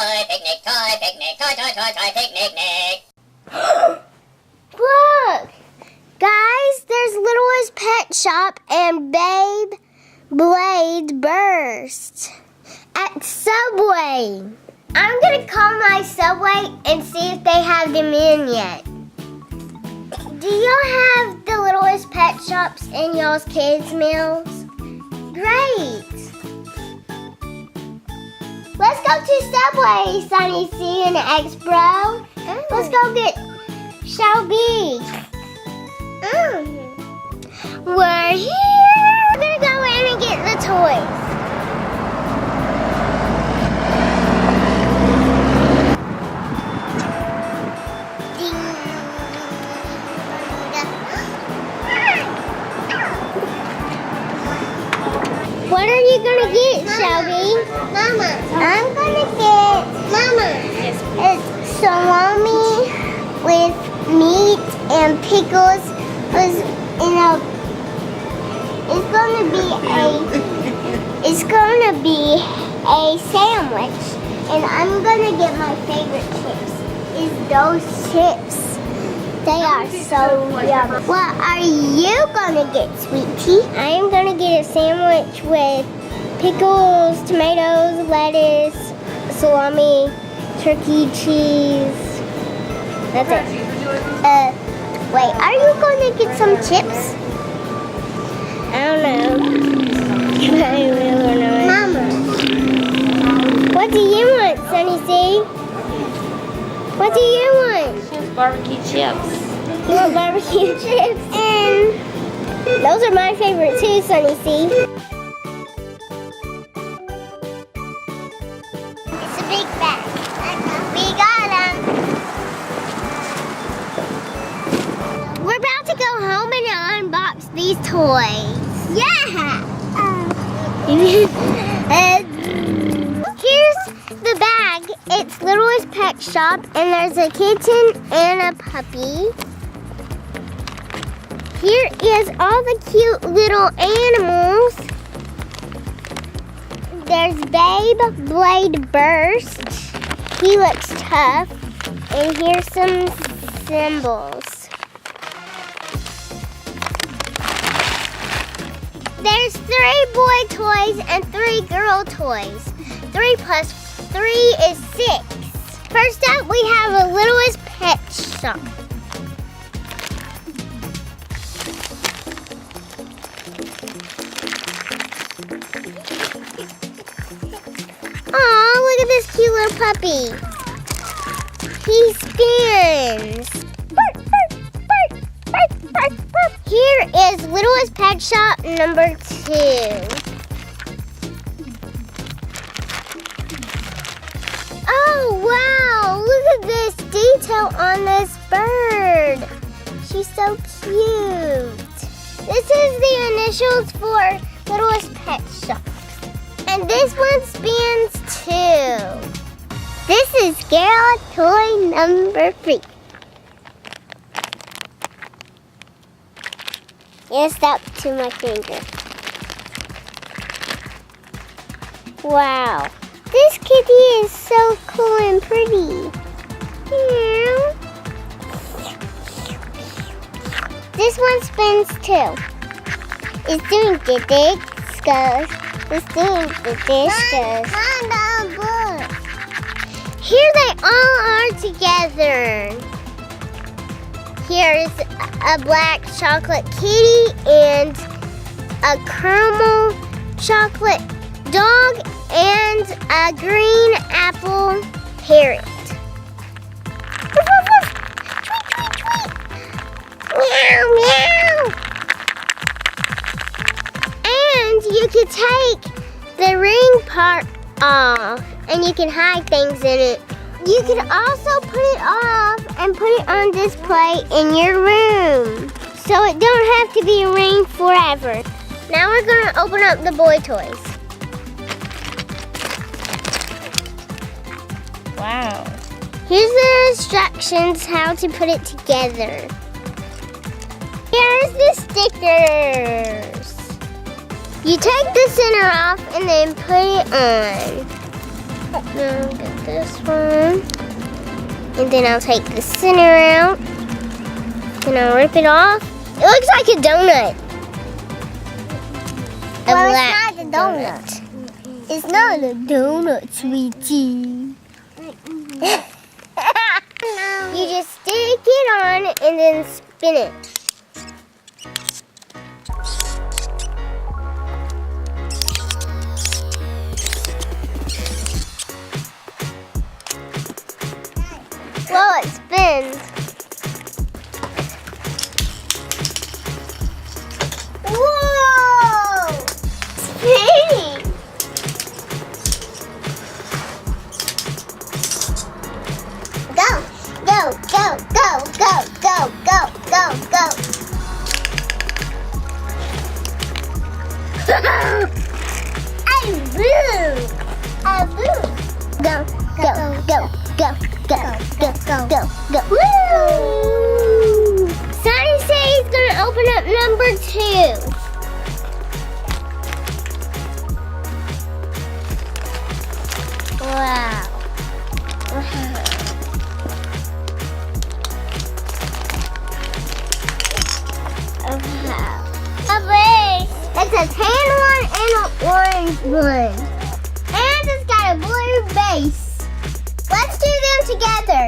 toy picnic, toy picnic, toy, toy, toy, toy picnic, nick. Look! Guys, there's Littlest Pet Shop and Beyblade Burst at Subway. I'm gonna call my Subway and see if they have them in yet. Do y'all have the Littlest Pet Shops in y'all's kids' meals? Great! Let's go to Subway, Sunny C and X Bro. Let's go get Shelby. We're here. We're gonna go in and get the toys. What are you gonna get, Shelby? Mama. I'm gonna get salami with meat and pickles. It's gonna be a sandwich, and I'm gonna get my favorite chips. Is those chips? They are so yummy. What are you gonna get, sweetie? I am gonna get a sandwich with pickles, tomatoes, lettuce, salami, turkey, cheese. That's it. Wait, are you gonna get some chips? I don't know. I really don't know. Mama. What do you want, Sunny C? What do you want? She wants barbecue chips. You want barbecue chips? And those are my favorite too, Sunny C. It's a big bag. We got them. We're about to go home and unbox these toys. Yeah! Here's the bag. It's Littlest Pet Shop, and there's a kitten and a puppy. Here is all the cute little animals. There's Beyblade Burst. He looks tough. And here's some symbols. There's 3 boy toys and 3 girl toys. 3 plus 3 is 6. First up, we have a Littlest Pet Shop. Aw, look at this cute little puppy. He spins. Here is Littlest Pet Shop number 2. Oh, wow. Look at this detail on this bird. She's so cute. This is the initials for Littlest Pet Shop. And this one spins too. This is girl toy number 3. It's stuck to my finger. Wow. This kitty is so cool and pretty. Meow. This one spins too. It's doing the discos. It's doing the discos. Here they all are together. Here's a black chocolate kitty and a caramel chocolate dog and a green apple parrot. Woof, woof, woof. Tweet, tweet, tweet. Meow, meow. And you can take the ring part off and you can hide things in it. You can also put it off and put it on display in your room. So it don't have to be a ring forever. Now we're gonna open up the boy toys. Wow. Here's the instructions how to put it together. Here's the stickers. You take the center off and then put it on. this one. And then I'll take the center out. Then I'll rip it off. It looks like a donut. Well, it's not a donut. It's not a donut, sweetie. You just stick it on and then spin it. Well, it spins. Whoa! Spinning! Go, go, go, go, go, go, go, go, go. I blew! I blew! Go, go, go, go, go, go, go, go, go. Woo! Sonny says he's gonna open up number 2. Wow. It's a tan one and an orange one. And it's got a blue base. Let's do them together.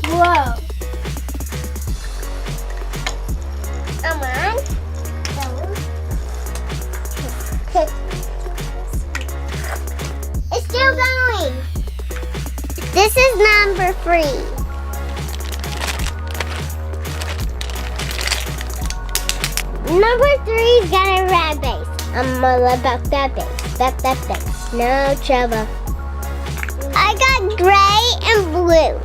Whoa. Come on. It's still going. This is number 3. Number 3's got a red base. I'm all about that base. That base. No trouble. I got gray and blue.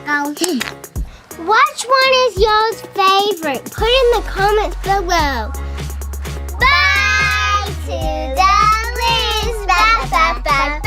I'll go. Which one is y'all's favorite? Put in the comments below. Bye to the Liz. Bye, bye, bye.